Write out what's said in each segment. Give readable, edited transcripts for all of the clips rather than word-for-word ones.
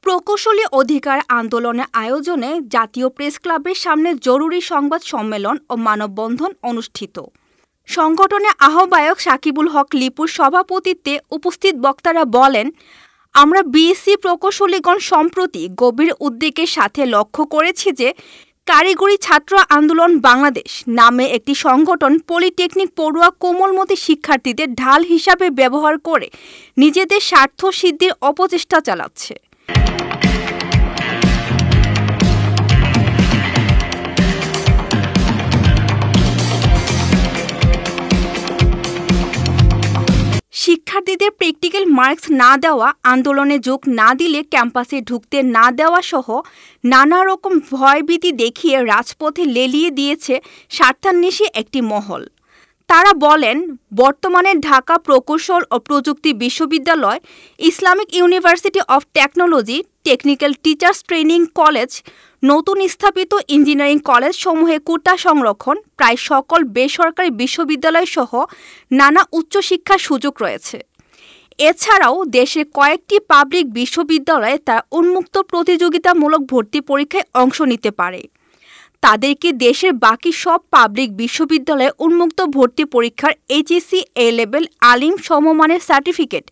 প্রকৌশলী অধিকার আন্দোলনের আয়োজনে জাতীয় প্রেসক্লাবের সামনে জরুরি সংবাদ সম্মেলন ও মানববন্ধন অনুষ্ঠিত। সংগঠনের আহ্বায়ক সাকিবুল হক লিপুর সভাপতিত্বে উপস্থিত বক্তারা বলেন, আমরা বিএসসি প্রকৌশলীগণ সম্প্রতি গভীর উদ্বেগের সাথে লক্ষ্য করেছি যে কারিগরি ছাত্র আন্দোলন বাংলাদেশ নামে একটি সংগঠন পলিটেকনিক পড়ুয়া কোমলমতি শিক্ষার্থীদের ঢাল হিসাবে ব্যবহার করে নিজেদের স্বার্থ সিদ্ধির অপচেষ্টা চালাচ্ছে। শিক্ষার্থীদের প্র্যাকটিক্যাল মার্কস না দেওয়া, আন্দোলনে যোগ না দিলে ক্যাম্পাসে ঢুকতে না দেওয়া সহ নানা রকম ভয়ভীতি দেখিয়ে রাজপথে লেলিয়ে দিয়েছে স্বার্থান্বেষী একটি মহল। তারা বলেন, বর্তমানে ঢাকা প্রকৌশল ও প্রযুক্তি বিশ্ববিদ্যালয়, Islamic university of technology, technical teachers training college, নতুন স্থাপিত ইঞ্জিনিয়ারিং কলেজ সমূহে কোটা সংরক্ষণ, প্রায় সকল বেসরকারি বিশ্ববিদ্যালয় সহ নানা উচ্চশিক্ষার সুযোগ রয়েছে। এছাড়াও দেশের কয়েকটি পাবলিক বিশ্ববিদ্যালয়ে তারা উন্মুক্ত প্রতিযোগিতামূলক ভর্তি পরীক্ষায় অংশ নিতে পারে। তাদেরকে দেশের বাকি সব পাবলিক বিশ্ববিদ্যালয়ে উন্মুক্ত ভর্তি পরীক্ষার এইচএসসি এ লেভেল আলিম সমমানের সার্টিফিকেট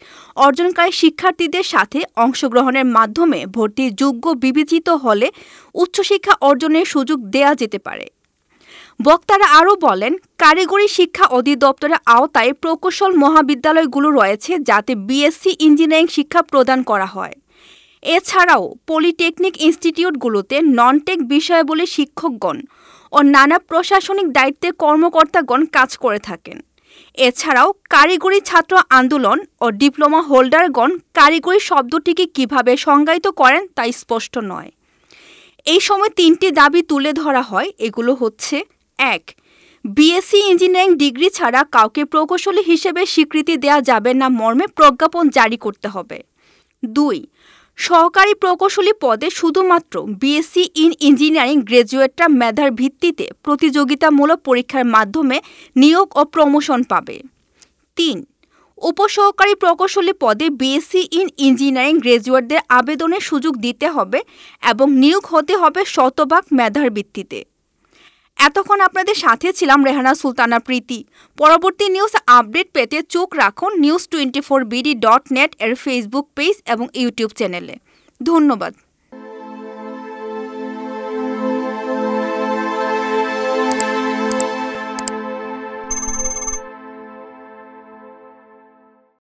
অর্জনকারী শিক্ষার্থীদের সাথে অংশগ্রহণের মাধ্যমে ভর্তির যোগ্য বিবেচিত হলে উচ্চশিক্ষা অর্জনের সুযোগ দেয়া যেতে পারে। বক্তারা আরও বলেন, কারিগরি শিক্ষা অধিদপ্তরের আওতায় প্রকৌশল মহাবিদ্যালয়গুলো রয়েছে যাতে বিএসসি ইঞ্জিনিয়ারিং শিক্ষা প্রদান করা হয়। এছাড়াও পলিটেকনিক ইনস্টিটিউটগুলোতে নন-টেক বিষয়াবলী শিক্ষকগণ ও নানা প্রশাসনিক দায়িত্বের কর্মকর্তাগণ কাজ করে থাকেন। এছাড়াও কারিগরি ছাত্র আন্দোলন ও ডিপ্লোমা হোল্ডারগণ কারিগরি শব্দটিকে কিভাবে সংজ্ঞায়িত করেন তা স্পষ্ট নয়। এই সময় 3টি দাবি তুলে ধরা হয়। এগুলো হচ্ছে: 1. বিএসসি ইঞ্জিনিয়ারিং ডিগ্রি ছাড়া কাউকে প্রকৌশলী হিসেবে স্বীকৃতি দেওয়া যাবে না মর্মে প্রজ্ঞাপন জারি করতে হবে। 2. সহকারী প্রকৌশলী পদে শুধুমাত্র বিএসসি ইন ইঞ্জিনিয়ারিং গ্র্যাজুয়েটরা মেধার ভিত্তিতে প্রতিযোগিতামূলক পরীক্ষার মাধ্যমে নিয়োগ ও প্রমোশন পাবে। 3. উপসহকারী প্রকৌশলী পদে বিএসসি ইন ইঞ্জিনিয়ারিং গ্র্যাজুয়েটদের আবেদনের সুযোগ দিতে হবে এবং নিয়োগ হতে হবে শতভাগ মেধার ভিত্তিতে। এতক্ষণ আপনাদের সাথে ছিলাম রেহানা সুলতানা প্রীতি। পরবর্তী নিউজ আপডেট পেতে চোখ রাখুন news24bd.net এর ফেসবুক পেজ এবং ইউটিউব চ্যানেলে। ধন্যবাদ।